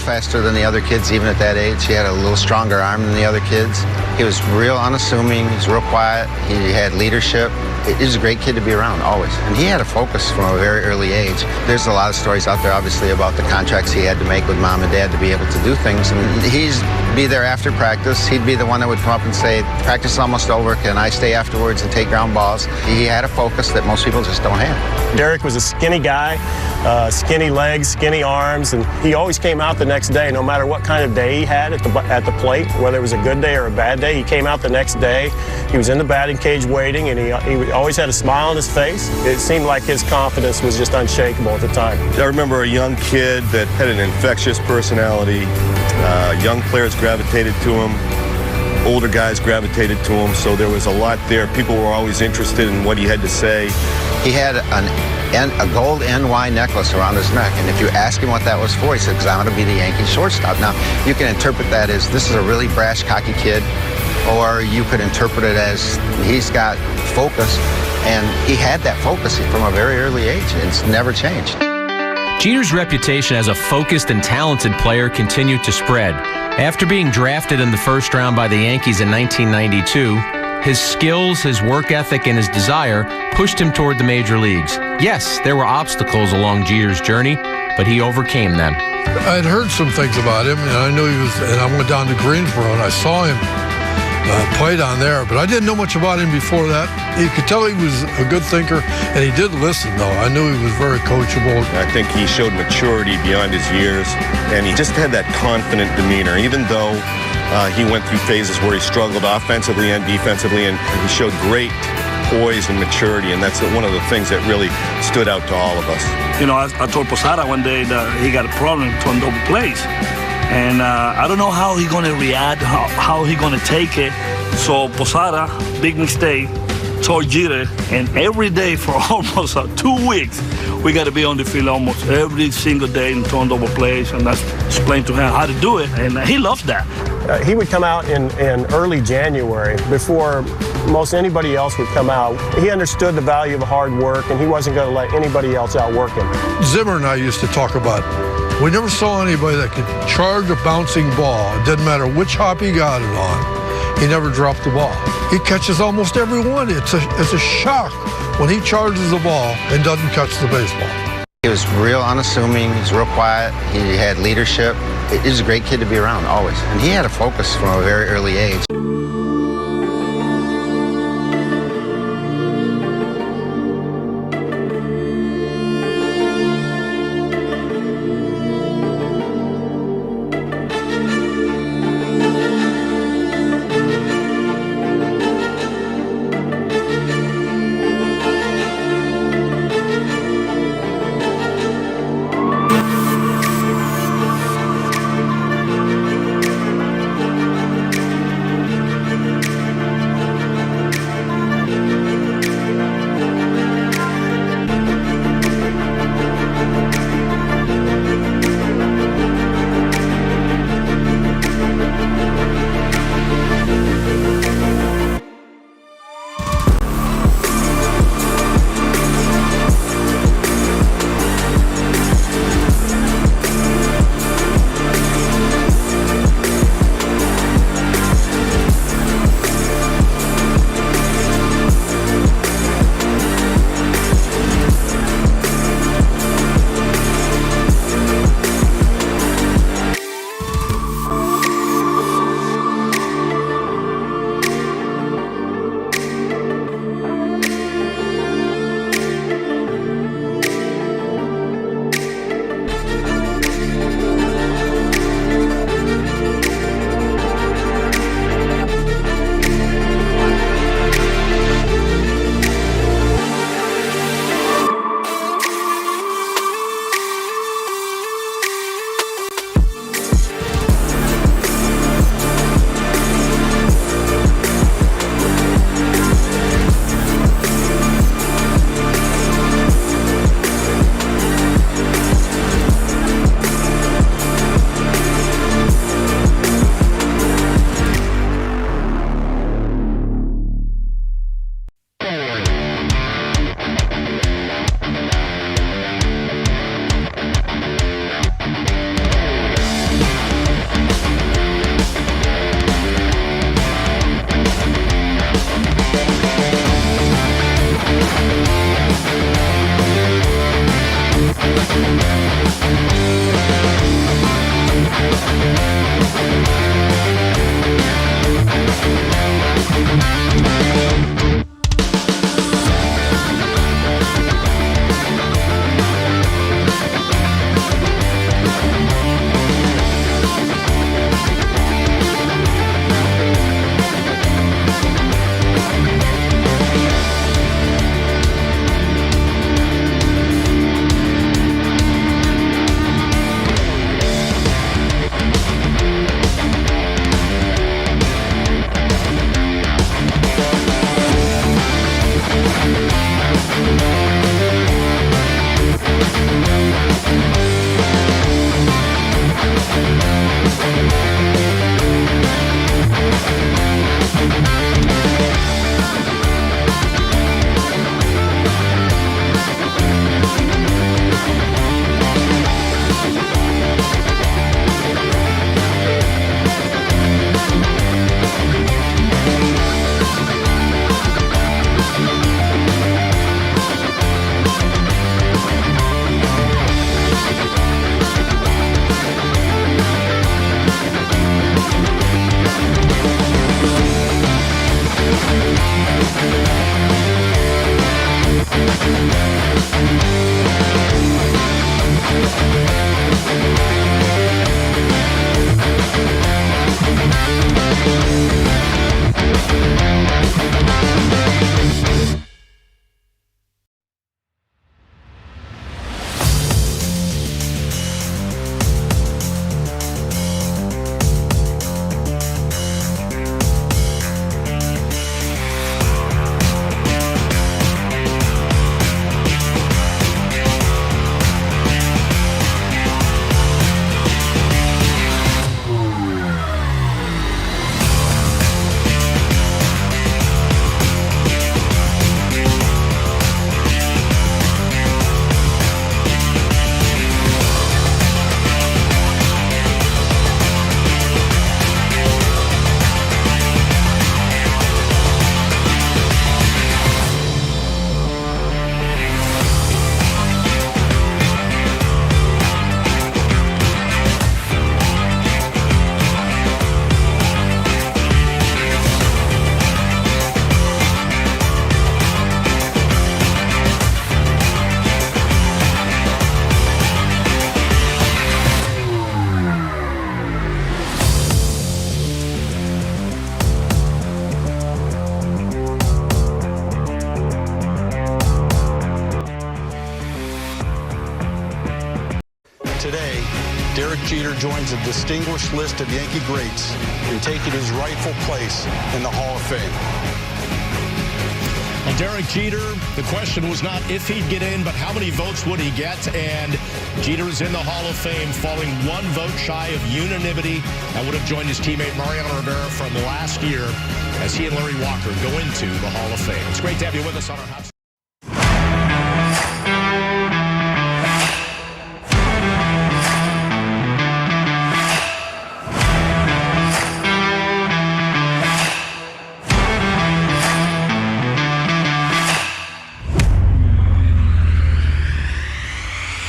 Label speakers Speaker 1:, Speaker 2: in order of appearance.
Speaker 1: faster than the other kids, even at that age. He had a little stronger arm than the other kids. He was real unassuming. He was real quiet. He had leadership. He was a great kid to be around, always. And he had a focus from a very early age. There's a lot of stories out there, obviously, about the contracts he had to make with mom and dad to be able to do things. And he'd be there after practice. He'd be the one that would come up and say, practice is almost over. Can I stay afterwards and take ground balls? He had a focus that most people just don't have.
Speaker 2: Derek was a skinny guy, skinny legs, skinny arms, and he always came out the next day, no matter what kind of day he had at the plate, whether it was a good day or a bad day. He came out the next day. He was in the batting cage waiting, and he always had a smile on his face. It seemed like his confidence was just unshakable at the time.
Speaker 3: I remember a young kid that had an infectious personality. Young players gravitated to him. Older guys gravitated to him, so there was a lot there. People were always interested in what he had to say.
Speaker 1: He had a gold NY necklace around his neck, and if you ask him what that was for, he said, because I want to be the Yankees shortstop. Now, you can interpret that as this is a really brash, cocky kid, or you could interpret it as he's got focus, and he had that focus from a very early age, and it's never changed.
Speaker 4: Jeter's reputation as a focused and talented player continued to spread. After being drafted in the first round by the Yankees in 1992, his skills, his work ethic, and his desire pushed him toward the major leagues. Yes, there were obstacles along Jeter's journey, but he overcame them.
Speaker 5: I'd heard some things about him, and I knew he was, and I went down to Greensboro, and I saw him play down there, but I didn't know much about him before that. You could tell he was a good thinker, and he did listen, though. I knew he was very coachable.
Speaker 3: I think he showed maturity beyond his years, and he just had that confident demeanor, even though he went through phases where he struggled offensively and defensively, and he showed great poise and maturity, and that's one of the things that really stood out to all of us.
Speaker 6: You know, I told Posada one day that he got a problem throwing double plays. And I don't know how he's going to react, how he's going to take it. So Posada, big mistake, told Jeter, and every day for almost 2 weeks, we got to be on the field almost every single day and throwing double plays, and that's explained to him how to do it, and he loves that.
Speaker 2: He would come out in early January before most anybody else would come out. He understood the value of hard work, and he wasn't going to let anybody else outwork him.
Speaker 5: Zimmer and I used to talk about, we never saw anybody that could charge a bouncing ball. It didn't matter which hop he got it on. He never dropped the ball. He catches almost every one. It's a shock when he charges the ball and doesn't catch the baseball.
Speaker 1: He was real unassuming. He was real quiet. He had leadership. He was a great kid to be around, always. And he had a focus from a very early age.
Speaker 7: Today, Derek Jeter joins a distinguished list of Yankee greats in taking his rightful place in the Hall of Fame.
Speaker 8: Well, Derek Jeter, the question was not if he'd get in, but how many votes would he get? And Jeter is in the Hall of Fame, falling one vote shy of unanimity. That would have joined his teammate Mariano Rivera from last year as he and Larry Walker go into the Hall of Fame. It's great to have you with us on our Hot